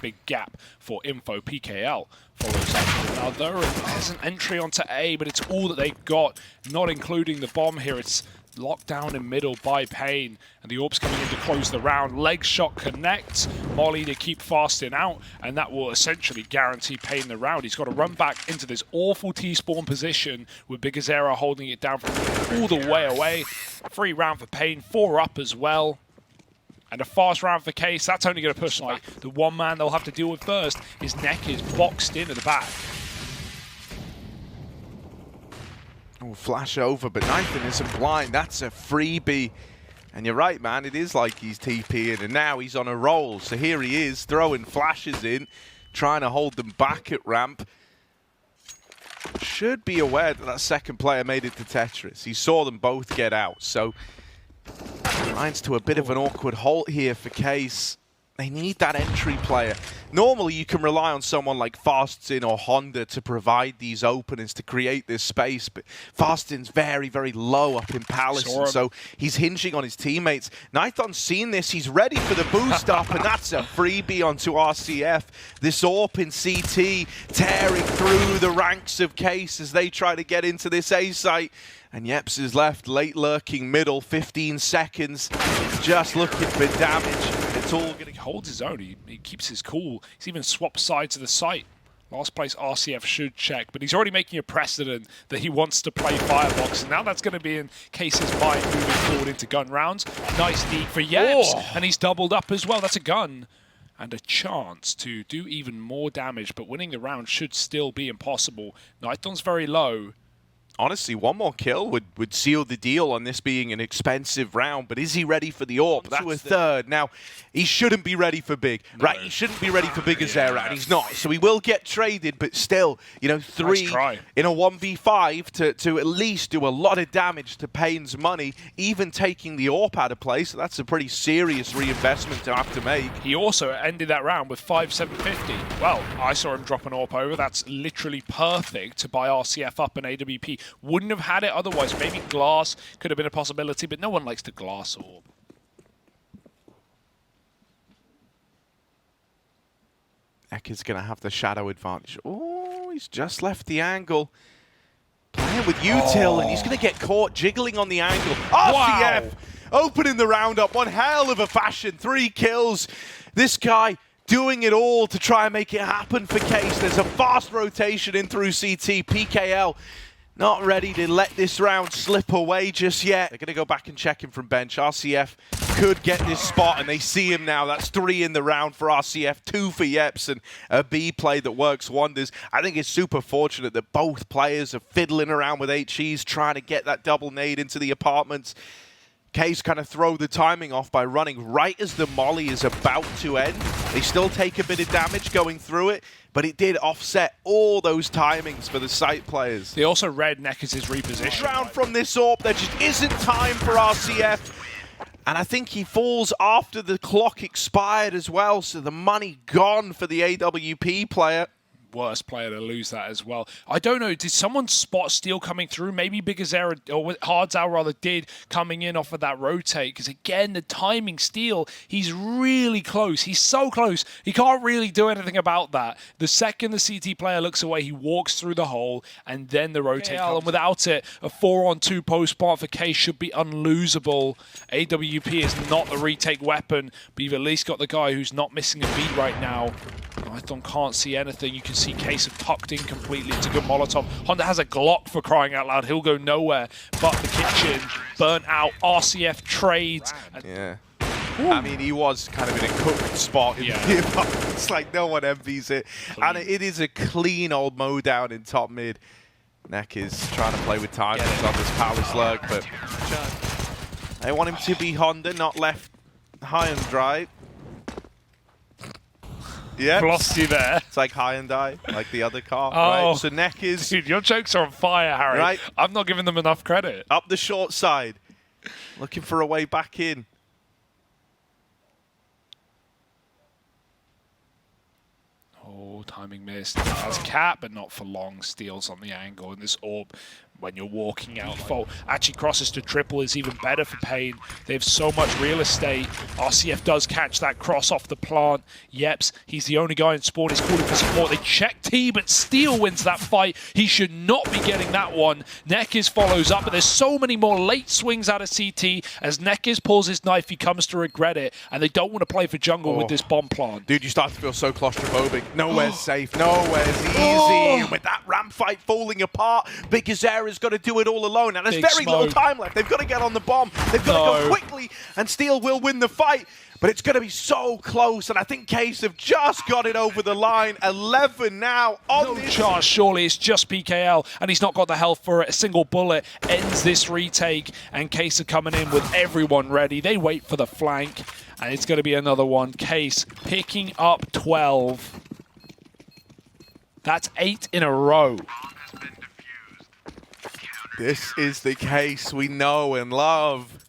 big gap for info. PGL follows up with another, and there's an entry onto A, but it's all that they've got, not including the bomb here. It's locked down in middle by paiN, and the ropz coming in to close the round. Leg shot connects, molly to keep fasting out, and that will essentially guarantee paiN the round. He's got to run back into this awful T-spawn position with bymas holding it down from all the way away. Free round for paiN, 4 up as well. And a fast round for Case. That's only going to push like the one man they'll have to deal with first. His neck is boxed in at the back. Oh, flash over, but nafany isn't blind. That's a freebie. And you're right, man. It is like he's TPing, and now he's on a roll. So here he is, throwing flashes in, trying to hold them back at ramp. Should be aware that that second player made it to Tetris. He saw them both get out. So lines to a bit of an awkward halt here for Case. They need that entry player. Normally, you can rely on someone like Fastin or Honda to provide these openings, to create this space, but Fastin's very, very low up in Palace, and so he's hinging on his teammates. nafany's seen this. He's ready for the boost up, and that's a freebie onto RCF. This AWP in CT, tearing through the ranks of Case as they try to get into this A site. And yuurih is left late lurking middle, 15 seconds, just looking for damage. It's all going to... He holds his own, he keeps his cool. He's even swapped sides of the site. Last place RCF should check, but he's already making a precedent that he wants to play Firebox, and now that's going to be in Case's mind moving forward into gun rounds. Nice deep for yuurih, and he's doubled up as well. That's a gun and a chance to do even more damage, but winning the round should still be impossible. nafany's very low. Honestly, one more kill would seal the deal on this being an expensive round, but is he ready for the AWP? That's a third. Now, he shouldn't be ready for big, right? He shouldn't be ready for bymas, and he's not. So he will get traded, but still, you know, 3 in a 1v5 to at least do a lot of damage to paiN's money, even taking the AWP out of play. So that's a pretty serious reinvestment to have to make. He also ended that round with 5,750. Well, I saw him drop an AWP over. That's literally perfect to buy RCF up and AWP. Wouldn't have had it otherwise. Maybe glass could have been a possibility, but no one likes the glass AWP. Ekker's going to have the shadow advantage. Oh, he's just left the angle. Playing with util, and he's going to get caught jiggling on the angle. RCF opening the round up. One hell of a fashion. 3 kills. This guy doing it all to try and make it happen for Case. There's a fast rotation in through CT. PGL not ready to let this round slip away just yet. They're going to go back and check him from bench. RCF could get this spot, and they see him now. That's 3 in the round for RCF, 2 for yuurih, and a B play that works wonders. I think it's super fortunate that both players are fiddling around with HEs, trying to get that double nade into the apartments. Case kind of throw the timing off by running right as the molly is about to end. They still take a bit of damage going through it, but it did offset all those timings for the site players. They also read Nekkers' reposition. Round from this AWP, there just isn't time for RCF. And I think he falls after the clock expired as well, so the money gone for the AWP player. Worst player to lose that as well. I don't know, did someone spot steal coming through? Maybe bymas, or hardzow rather, did coming in off of that rotate, because again, the timing steal, he's really close. He's so close. He can't really do anything about that. The second the CT player looks away, he walks through the hole, and then the rotate comes. And without it, a 4-on-2 post spot for Case should be unlosable. AWP is not the retake weapon, but you've at least got the guy who's not missing a beat right now. nafany can't see anything. You can see Case have tucked in completely. It's a good Molotov. Honda has a Glock for crying out loud. He'll go nowhere. But the kitchen burnt out. RCF trades. Yeah. Ooh. I mean, he was kind of in a cooked spot. It's like no one envies it. And it is a clean old mow down in top mid. Neck is trying to play with timings on this Palace lurk, but they want him to be Honda, not left high and dry. Yeah, Plopski there. It's like high and die, like the other car. Oh, right? So neck is... Dude, your jokes are on fire, Harry. Right. I'm not giving them enough credit. Up the short side. Looking for a way back in. Oh, timing missed. Has cap, but not for long. Steals on the angle, and this AWP when you're walking out full. Actually, crosses to triple is even better for paiN. They have so much real estate. RCF does catch that cross off the plant. Yeps, he's the only guy in spawn. He's calling for support. They check T, but Steel wins that fight. He should not be getting that one. Nekiz follows up, but there's so many more late swings out of CT. As Nekiz pulls his knife, he comes to regret it, and they don't want to play for jungle with this bomb plant. Dude, you start to feel so claustrophobic. Nowhere's safe. Nowhere's easy. And with that ramp fight falling apart, bymas got to do it all alone. And there's very little time left. They've got to get on the bomb. They've got to go quickly, and Steel will win the fight. But it's going to be so close, and I think Case have just got it over the line. 11 now on this. Charge, surely it's just PKL, and he's not got the health for it. A single bullet ends this retake, and Case are coming in with everyone ready. They wait for the flank, and it's going to be another one. Case picking up 12. That's 8 in a row. This is the Case we know and love.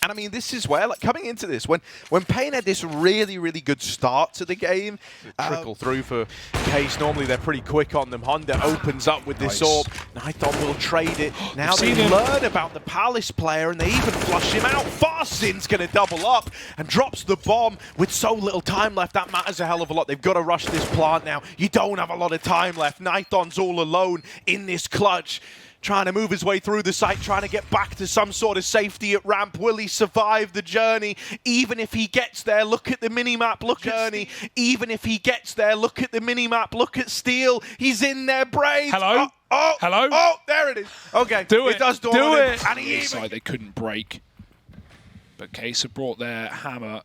And I mean, this is where, like, coming into this, when paiN had this really, really good start to the game, trickle through for Case. Normally they're pretty quick on them. Honda opens up with this AWP. Nithon will trade it. Now they learn about the Palace player, and they even flush him out. Farsin's going to double up and drops the bomb with so little time left. That matters a hell of a lot. They've got to rush this plant now. You don't have a lot of time left. Nithon's all alone in this clutch, trying to move his way through the site, trying to get back to some sort of safety at ramp. Will he survive the journey? Even if he gets there, look at the minimap, look at journey. Even if he gets there, look at the minimap, look at Steel. He's in their brains. Hello? Hello? Oh, there it is. Okay, do it. It does do it. And he even... they couldn't break. But Case have brought their hammer.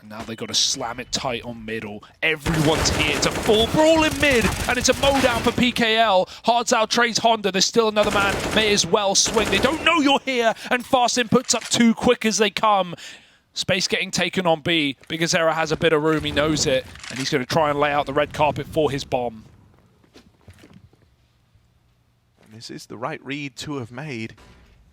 And now they've got to slam it tight on middle. Everyone's here. It's a full brawl in mid, and it's a mow down for PKL. Hardzao trades Honda. There's still another man. May as well swing. They don't know you're here, and Farsin puts up 2 quick as they come. Space getting taken on B. bymas has a bit of room. He knows it, and he's going to try and lay out the red carpet for his bomb. This is the right read to have made.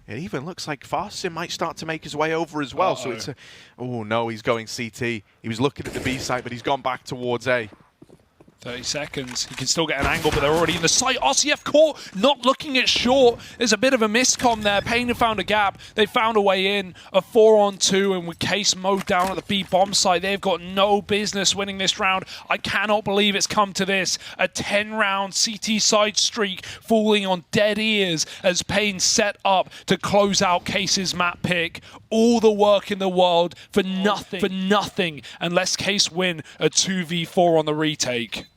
It even looks like Farsin might start to make his way over as well. So it's a... Oh, no, he's going CT. He was looking at the B site, but he's gone back towards A. 30 seconds. He can still get an angle, but they're already in the site. RCF caught, not looking at short. There's a bit of a miscom there. paiN have found a gap. They found a way in. A 4-on-2, and with Case mowed down at the B bomb site, they've got no business winning this round. I cannot believe it's come to this. A 10-round CT side streak falling on dead ears as paiN set up to close out Case's map pick. All the work in the world for nothing, unless Case win a 2v4 on the retake.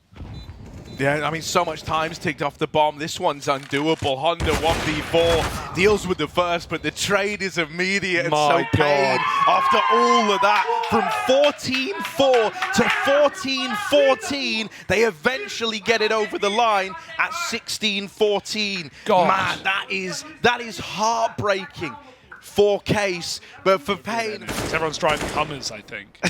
Yeah, I mean, so much time's ticked off the bomb. This one's undoable. Honda 1v4 deals with the first, but the trade is immediate. And so paiN, after all of that, from 14-4 to 14-14, they eventually get it over the line at 16-14. Man, that is heartbreaking for Case, but for paiN... Everyone's driving Hummers, I think.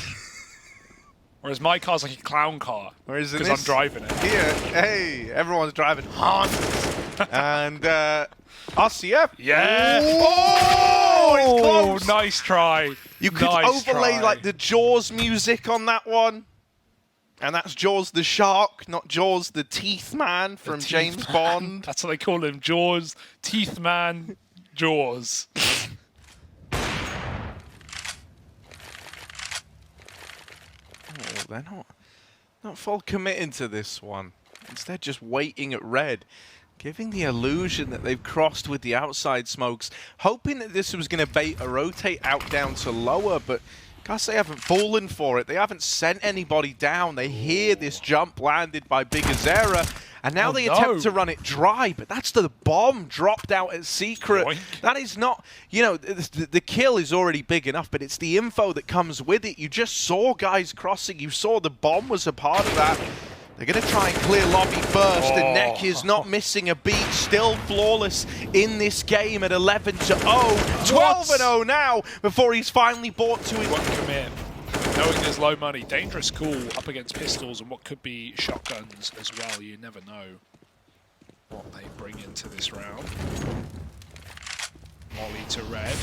Whereas my car's like a clown car, because I'm driving it. Here, hey, everyone's driving Hondas. And RCF. Yeah. Oh, it's close. Nice try. You could overlay like the Jaws music on that one. And that's Jaws the shark, not Jaws the teeth man from James Bond. That's what they call him, Jaws, teeth man, Jaws. They're not full committing to this one. Instead, just waiting at red, giving the illusion that they've crossed with the outside smokes, hoping that this was going to bait a rotate out down to lower, but because they haven't fallen for it, they haven't sent anybody down. They hear this jump landed by bymas, and now they attempt to run it dry, but that's the bomb dropped out at secret. Boink. That is not, you know, the kill is already big enough, but it's the info that comes with it. You just saw guys crossing. You saw the bomb was a part of that. They're going to try and clear lobby first, and Nekiz not missing a beat, still flawless in this game at 11-0. 12-0 now before he's finally brought to his... One commit. Knowing there's low money, dangerous call up against pistols and what could be shotguns as well. You never know what they bring into this round. Molly to red.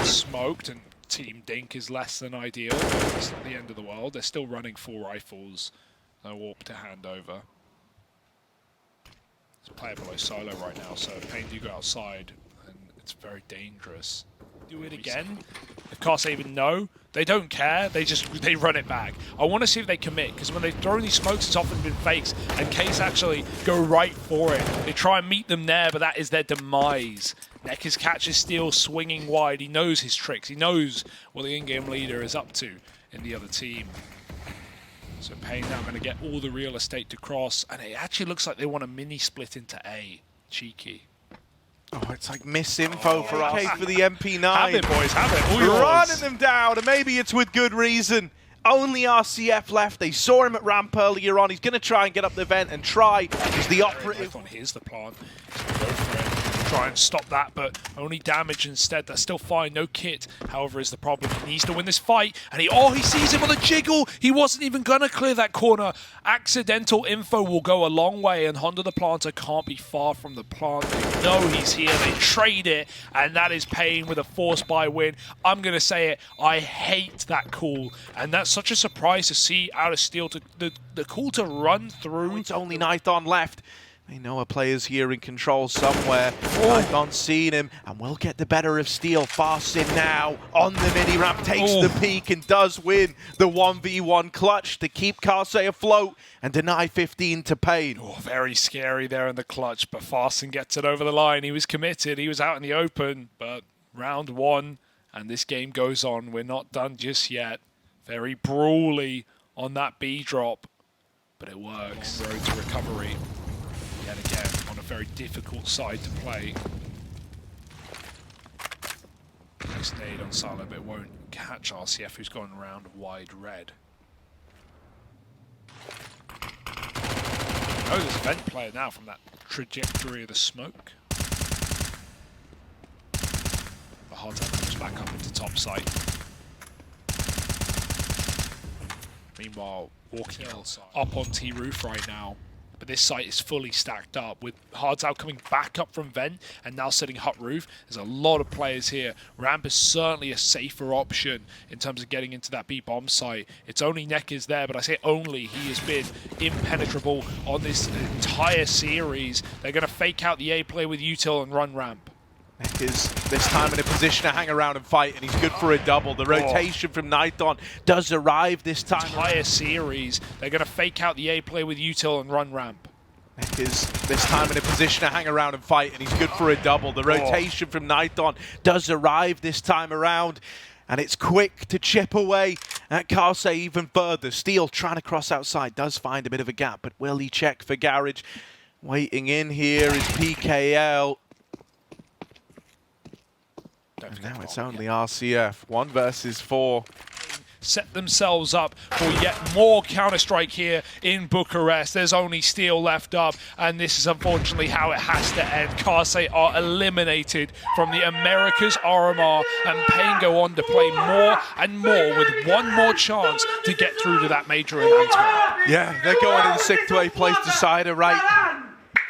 Smoked, and Team Dink is less than ideal. It's not the end of the world. They're still running 4 rifles. No AWP to hand over. There's a player below silo right now, so paiN do go outside, and it's very dangerous. Do it again. If Karsa even know, they don't care. They run it back. I want to see if they commit, because when they've thrown these smokes, it's often been fakes, and Case actually go right for it. They try and meet them there, but that is their demise. Nekkers catches Steel swinging wide. He knows his tricks. He knows what the in-game leader is up to in the other team. So paiN now going to get all the real estate to cross, and it actually looks like they want a mini split into A. Cheeky. Oh, it's like misinfo for us. For the MP9. Have it, boys. Have it. All yours. Running them down, and maybe it's with good reason. Only RCF left. They saw him at ramp earlier on. He's going to try and get up the vent and try. He's the operative. Here's the plant. He's going to go for it. Try and stop that, but only damage instead. That's still fine. No kit, however, is the problem. He needs to win this fight, and he sees him on the jiggle. He wasn't even gonna clear that corner. Accidental info will go a long way, and Honda the planter can't be far from the plant. They know he's here. They trade it, and that is paiN with a force buy win. I'm gonna say it. I hate that call, and that's such a surprise to see out of Steel to the call to run through. It's only Nithon left. They know a player's here in control somewhere. Nithon's seen him and will get the better of Steel. Fast in now on the mini ramp, takes the peak and does win the 1v1 clutch to keep Karsa afloat and deny 15 to paiN. Oh, very scary there in the clutch, but Farson gets it over the line. He was committed, he was out in the open, but round one, and this game goes on. We're not done just yet. Very brawly on that B drop, but it works. Long road to recovery. Yet again, on a very difficult side to play. Nice nade on Silo, but it won't catch RCF, who's gone around wide red. Oh, there's a vent player now from that trajectory of the smoke. The hard time comes back up into top side. Meanwhile, walking up on T roof right now. But this site is fully stacked up with Hardzow coming back up from vent and now sitting hut roof. There's a lot of players here. Ramp is certainly a safer option in terms of getting into that B bomb site. It's only Nekkers there, but I say only. He has been impenetrable on this entire series. They're going to fake out the A play with util and run ramp. Nekkers this time in a position to hang around and fight, and he's good for a double. The rotation from Nithon does arrive this time. Entire series, they're going to fake out the A play with util and run ramp. Nekkers this time in a position to hang around and fight, and he's good for a double. The rotation from Nithon does arrive this time around, and it's quick to chip away at Karsa even further. Steel trying to cross outside, does find a bit of a gap, but will he check for Garage? Waiting in here is PGL. And now it's only RCF, 1 versus 4. Set themselves up for yet more Counter-Strike here in Bucharest. There's only Steel left up, and this is unfortunately how it has to end. Karsa are eliminated from the Americas RMR, and paiN go on to play more and more with one more chance to get through to that major in Antwerp. Yeah, they're going in 6th place decider, right?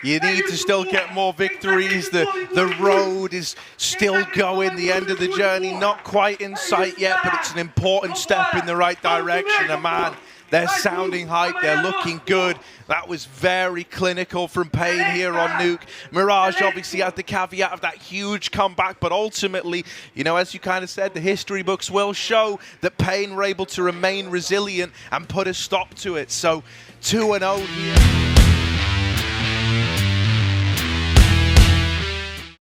You need to still get more victories. The road is still going. The end of the journey not quite in sight yet, but it's an important step in the right direction. And man, they're sounding hype. They're looking good. That was very clinical from paiN here on Nuke. Mirage obviously had the caveat of that huge comeback, but ultimately, you know, as you kind of said, the history books will show that paiN were able to remain resilient and put a stop to it. So 2-0 here.